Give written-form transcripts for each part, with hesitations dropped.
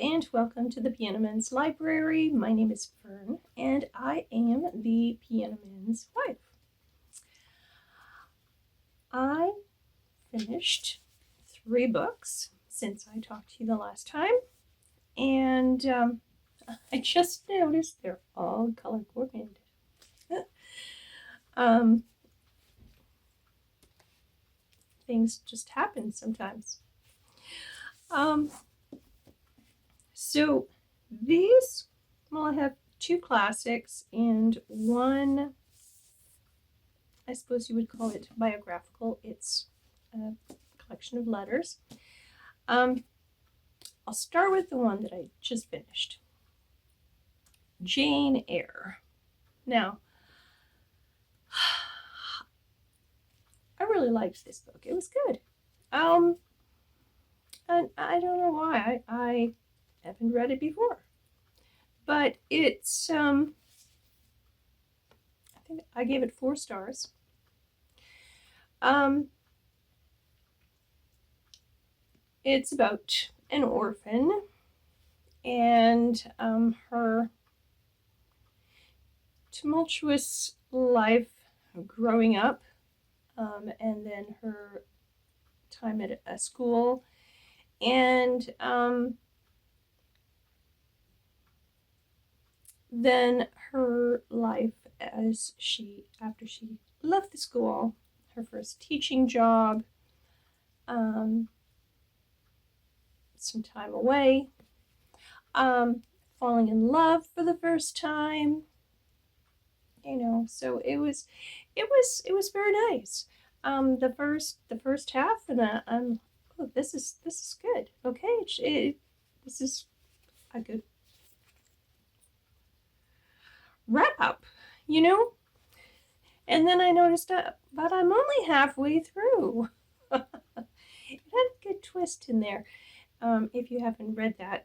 and welcome to the Piano Man's Library. My name is Fern, and I am the Piano Man's wife. I finished 3 books since I talked to you the last time, and I just noticed they're all color coordinated. Things just happen sometimes. So these, well, I have 2 classics and 1, I suppose you would call it biographical. It's a collection of letters. I'll start with the one that I just finished, Jane Eyre. Now, I really liked this book. It was good. And I don't know why. I haven't read it before. But it's, I think I gave it 4 stars. It's about an orphan and her tumultuous life growing up, and then her time at a school, and then her life as after she left the school, her first teaching job, some time away, falling in love for the first time, so it was very nice. The first half, and oh, this is good. Okay, this is a good wrap up, and then I noticed that, but I'm only halfway through. It had a good twist in there, if you haven't read that,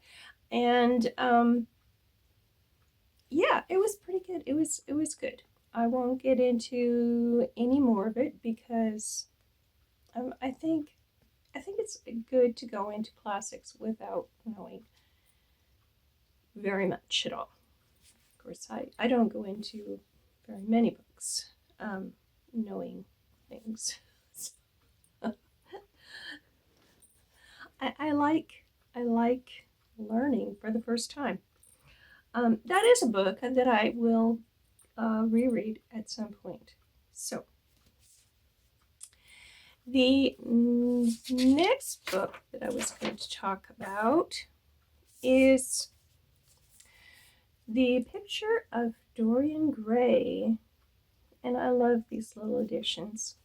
and yeah, it was pretty good. It was good. I won't get into any more of it because I think it's good to go into classics without knowing very much at all. Of course, I don't go into very many books knowing things. I like learning for the first time. That is a book that I will reread at some point. So the next book that I was going to talk about is The Picture of Dorian Gray, and I love these little editions.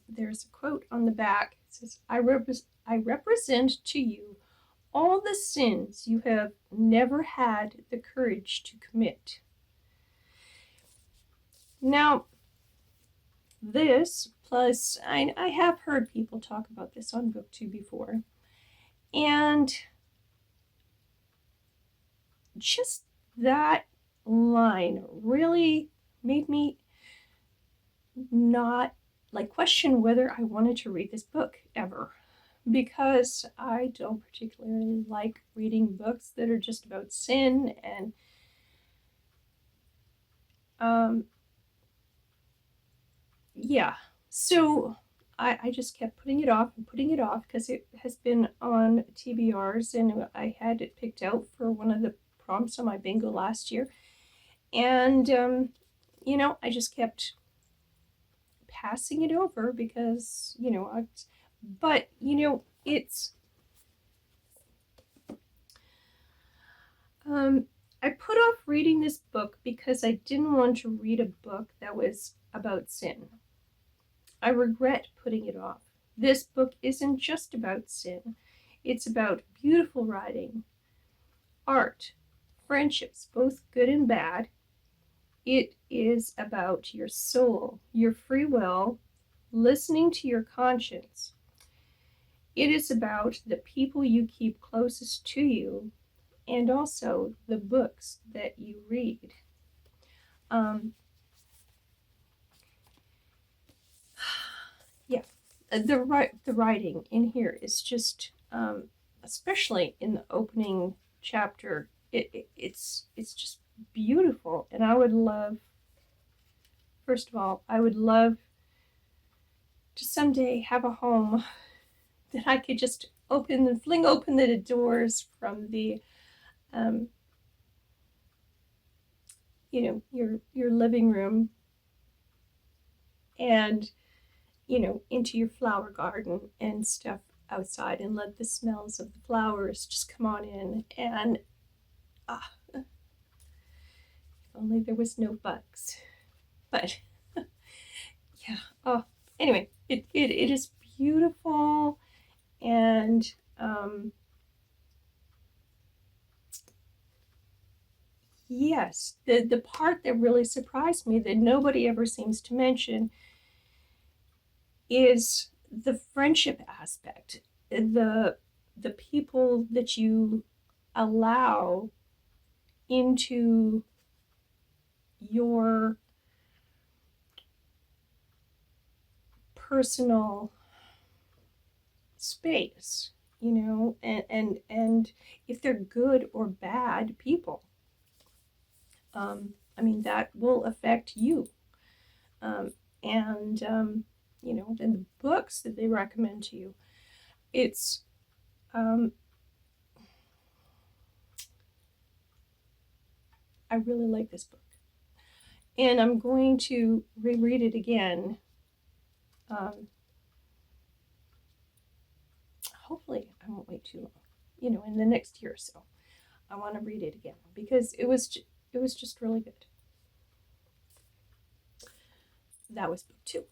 There's a quote on the back. It says, I represent to you all the sins you have never had the courage to commit. Now, this, plus I have heard people talk about this on BookTube before, and just that line really made me not question whether I wanted to read this book ever, because I don't particularly like reading books that are just about sin, and yeah, so I just kept putting it off because it has been on TBRs, and I had it picked out for one of the prompts on my bingo last year, and I just kept passing it over because it's I put off reading this book because I didn't want to read a book that was about sin. I regret putting it off. This book isn't just about sin. It's about beautiful writing, art, friendships, both good and bad. It is about your soul, your free will, listening to your conscience. It is about the people you keep closest to you, and also the books that you read. Yeah, the writing in here is just especially in the opening chapter, it's just beautiful. And I would love, first of all, I would love to someday have a home that I could just open and fling open the doors from the um, your living room, and into your flower garden and stuff outside, and let the smells of the flowers just come on in. And if only there was no bugs. But yeah. Oh, anyway, it is beautiful. And yes, the part that really surprised me that nobody ever seems to mention is the friendship aspect. The people that you allow into your personal space, and if they're good or bad people, I mean, that will affect you. And the books that they recommend to you, it's I really like this book, and I'm going to reread it again. Hopefully, I won't wait too long. In the next year or so, I want to read it again because it was just really good. That was book 2.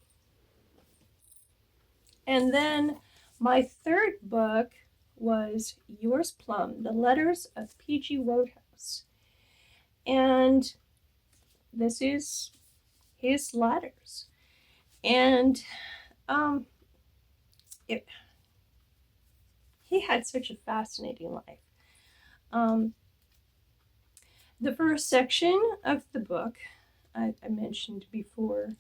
And then my third book was Yours Plum, The Letters of P.G. Wodehouse. And this is his letters. And he had such a fascinating life. The first section of the book I mentioned before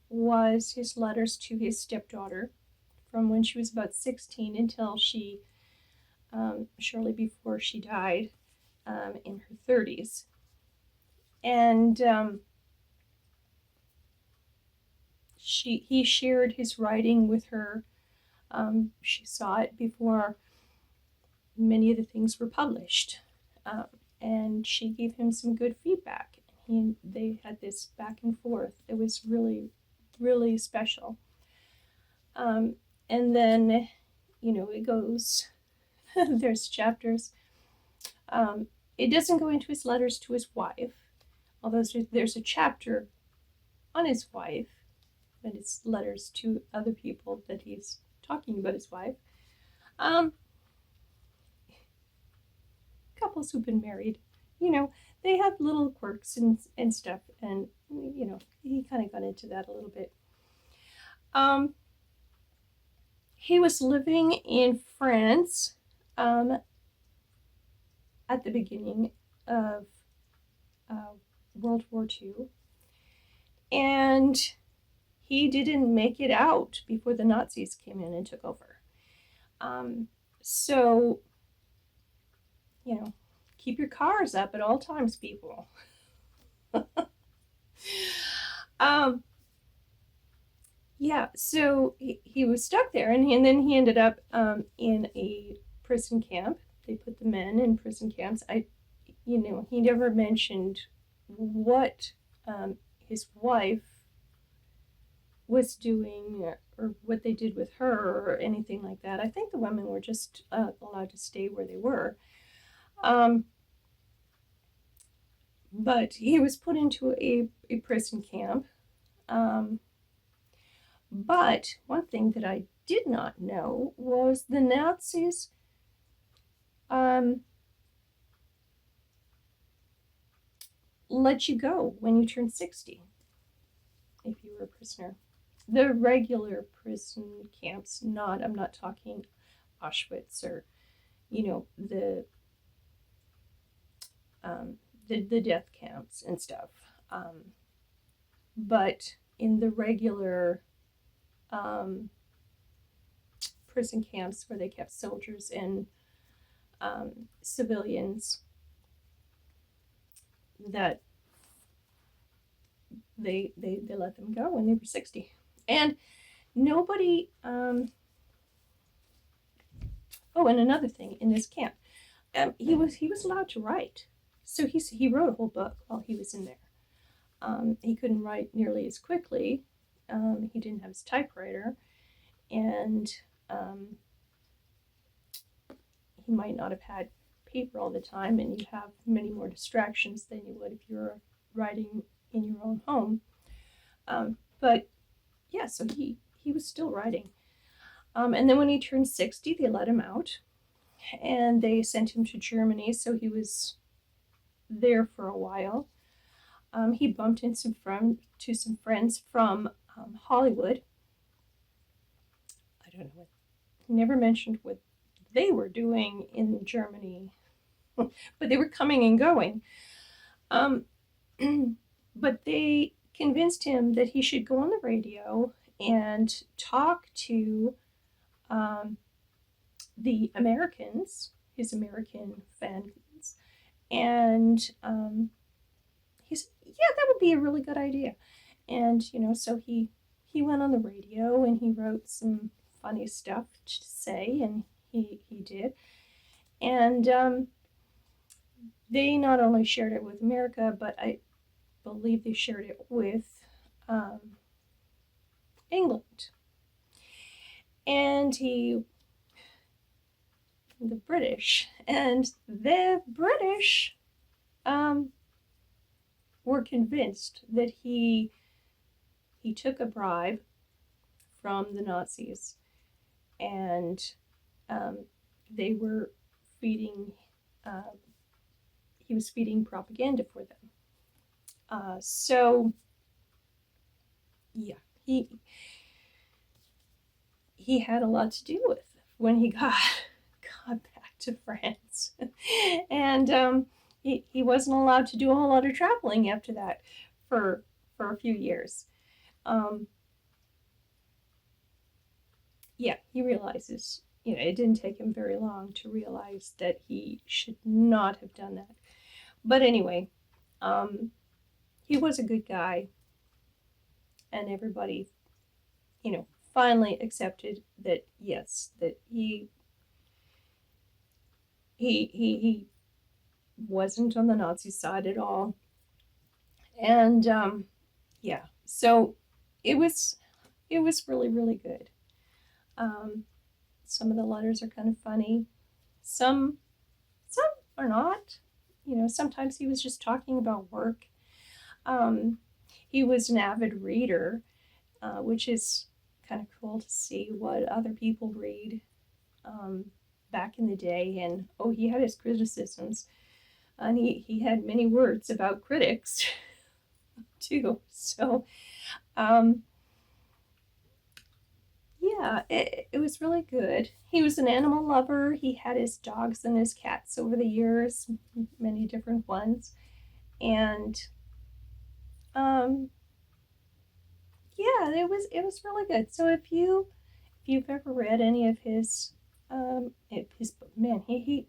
was his letters to his stepdaughter from when she was about 16 until she, shortly before she died, in her 30s. And he shared his writing with her. She saw it before many of the things were published. And she gave him some good feedback. They had this back and forth. It was really, really special. And then, it goes, there's chapters. It doesn't go into his letters to his wife, although there's a chapter on his wife, and it's letters to other people that he's talking about his wife. Couples who've been married, they have little quirks and stuff, and he kind of got into that a little bit. He was living in France at the beginning of World War II, and he didn't make it out before the Nazis came in and took over. So, keep your cars up at all times, people. Yeah, so he was stuck there, and then he ended up in a prison camp. They put the men in prison camps. He never mentioned what his wife was doing or what they did with her or anything like that. I think the women were just allowed to stay where they were. But he was put into a prison camp. But one thing that I did not know was the Nazis let you go when you turn 60 if you were a prisoner. The regular prison camps, I'm not talking Auschwitz or, the death camps and stuff. But in the regular prison camps where they kept soldiers and civilians that they let them go when they were 60. And nobody, oh, and another thing in this camp, he was allowed to write. So he wrote a whole book while he was in there. He couldn't write nearly as quickly. He didn't have his typewriter, and he might not have had paper all the time, and you have many more distractions than you would if you're writing in your own home. But yeah, so he was still writing. And then when he turned 60, they let him out, and they sent him to Germany, so he was there for a while. He bumped into some friends from Hollywood. I don't know what. He never mentioned what they were doing in Germany, but they were coming and going. But they convinced him that he should go on the radio and talk to the Americans, his American fans, and he said, "Yeah, that would be a really good idea." And so he went on the radio and he wrote some funny stuff to say, and he did, and they not only shared it with America, but I believe they shared it with England. And the British, were convinced that he took a bribe from the Nazis, and they were feeding. He was feeding propaganda for them. So yeah, he had a lot to do with when he got back to France, and he wasn't allowed to do a whole lot of traveling after that for a few years. Yeah, he realizes, it didn't take him very long to realize that he should not have done that. But anyway, he was a good guy, and everybody, finally accepted that, yes, that he wasn't on the Nazi side at all. And yeah, so it was really, really good. Some of the letters are kind of funny. Some are not. Sometimes he was just talking about work. He was an avid reader, which is kind of cool to see what other people read back in the day. And he had his criticisms, and he had many words about critics too. So yeah, it was really good. He was an animal lover. He had his dogs and his cats over the years, many different ones. And yeah, it was really good. So if you've ever read any of his book, man, he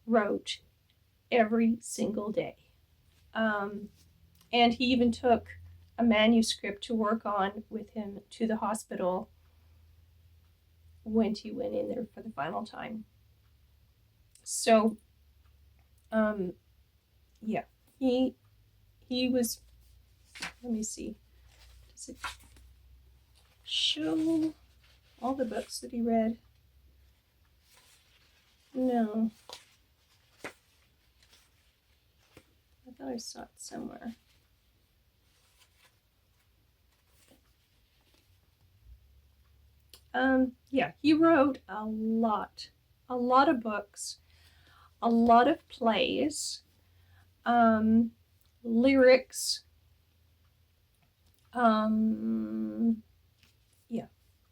wrote every single day. And he even took a manuscript to work on with him to the hospital when he went in there for the final time. So, yeah, he was. Let me see. Does it show all the books that he read? No. I thought I saw it somewhere. Yeah, he wrote a lot of books, a lot of plays, lyrics, yeah,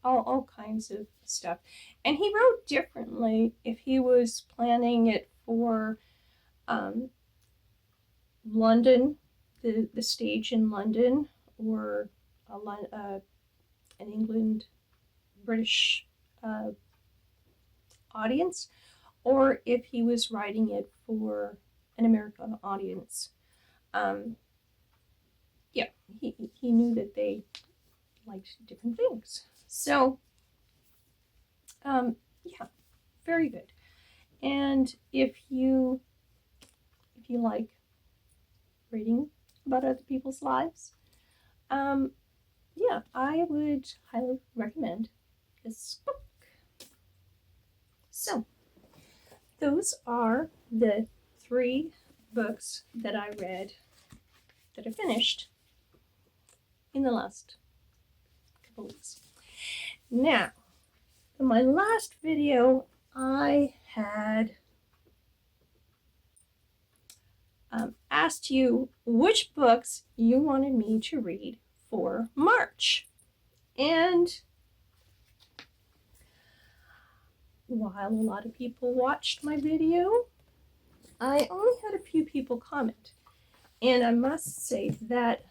all kinds of stuff. And he wrote differently if he was planning it for London, the stage in London, or an England, British audience, or if he was writing it for an American audience. Yeah, he knew that they liked different things. So, yeah, very good. And if you like reading about other people's lives, yeah, I would highly recommend this book. So, those are the 3 books that I read, that I finished in the last couple weeks. Now, in my last video, I had asked you which books you wanted me to read for March. And while a lot of people watched my video, I only had a few people comment. And I must say that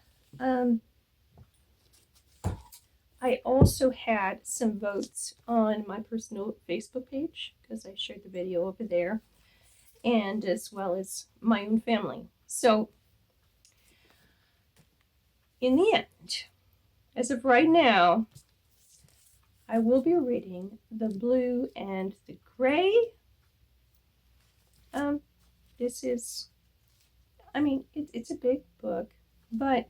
I also had some votes on my personal Facebook page, because I shared the video over there, and as well as my own family. So in the end, as of right now, I will be reading The Blue and the Gray. This is, I mean, it's a big book, but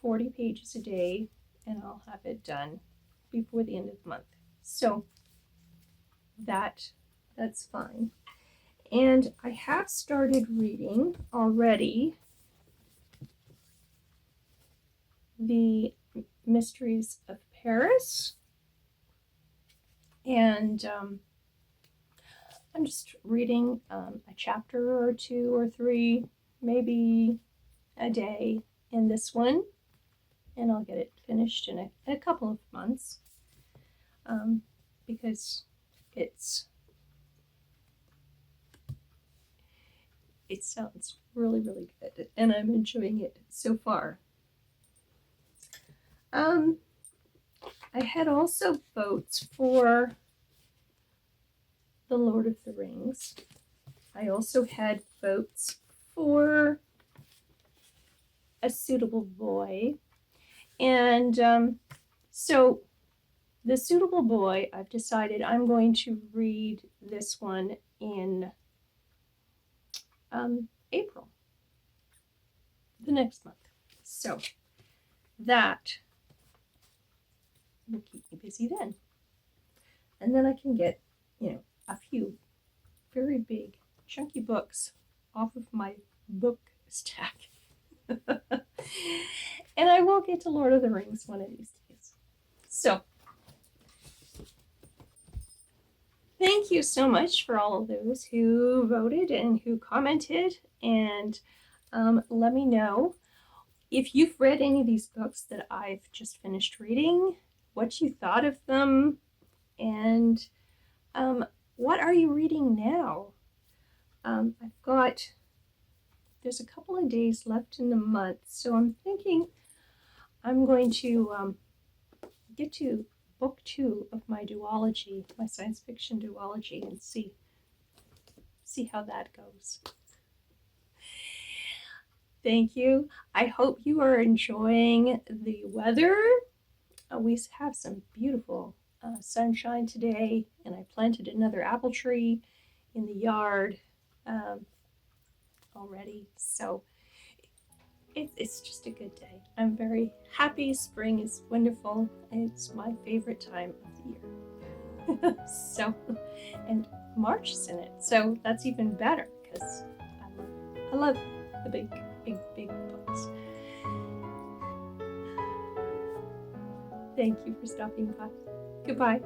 40 pages a day, and I'll have it done before the end of the month. So that's fine. And I have started reading already The Mysteries of Paris. And I'm just reading a chapter or 2 or 3, maybe a day in this one. And I'll get it finished in a couple of months, because it sounds really, really good, and I'm enjoying it so far. I had also votes for The Lord of the Rings. I also had votes for A Suitable Boy. And so The Suitable Boy, I've decided I'm going to read this one in April, the next month. So that will keep me busy then. And then I can get, a few very big, chunky books off of my book stack. And I will get to Lord of the Rings one of these days. So, thank you so much for all of those who voted and who commented. And let me know if you've read any of these books that I've just finished reading, what you thought of them, and what are you reading now? There's a couple of days left in the month, so I'm thinking I'm going to get to book 2 of my duology, my science fiction duology, and see how that goes. Thank you. I hope you are enjoying the weather. We have some beautiful sunshine today, and I planted another apple tree in the yard already, so it's just a good day. I'm very happy. Spring is wonderful. It's my favorite time of the year. So, and March is in it, so that's even better, because I love the big books. Thank you for stopping by. Goodbye.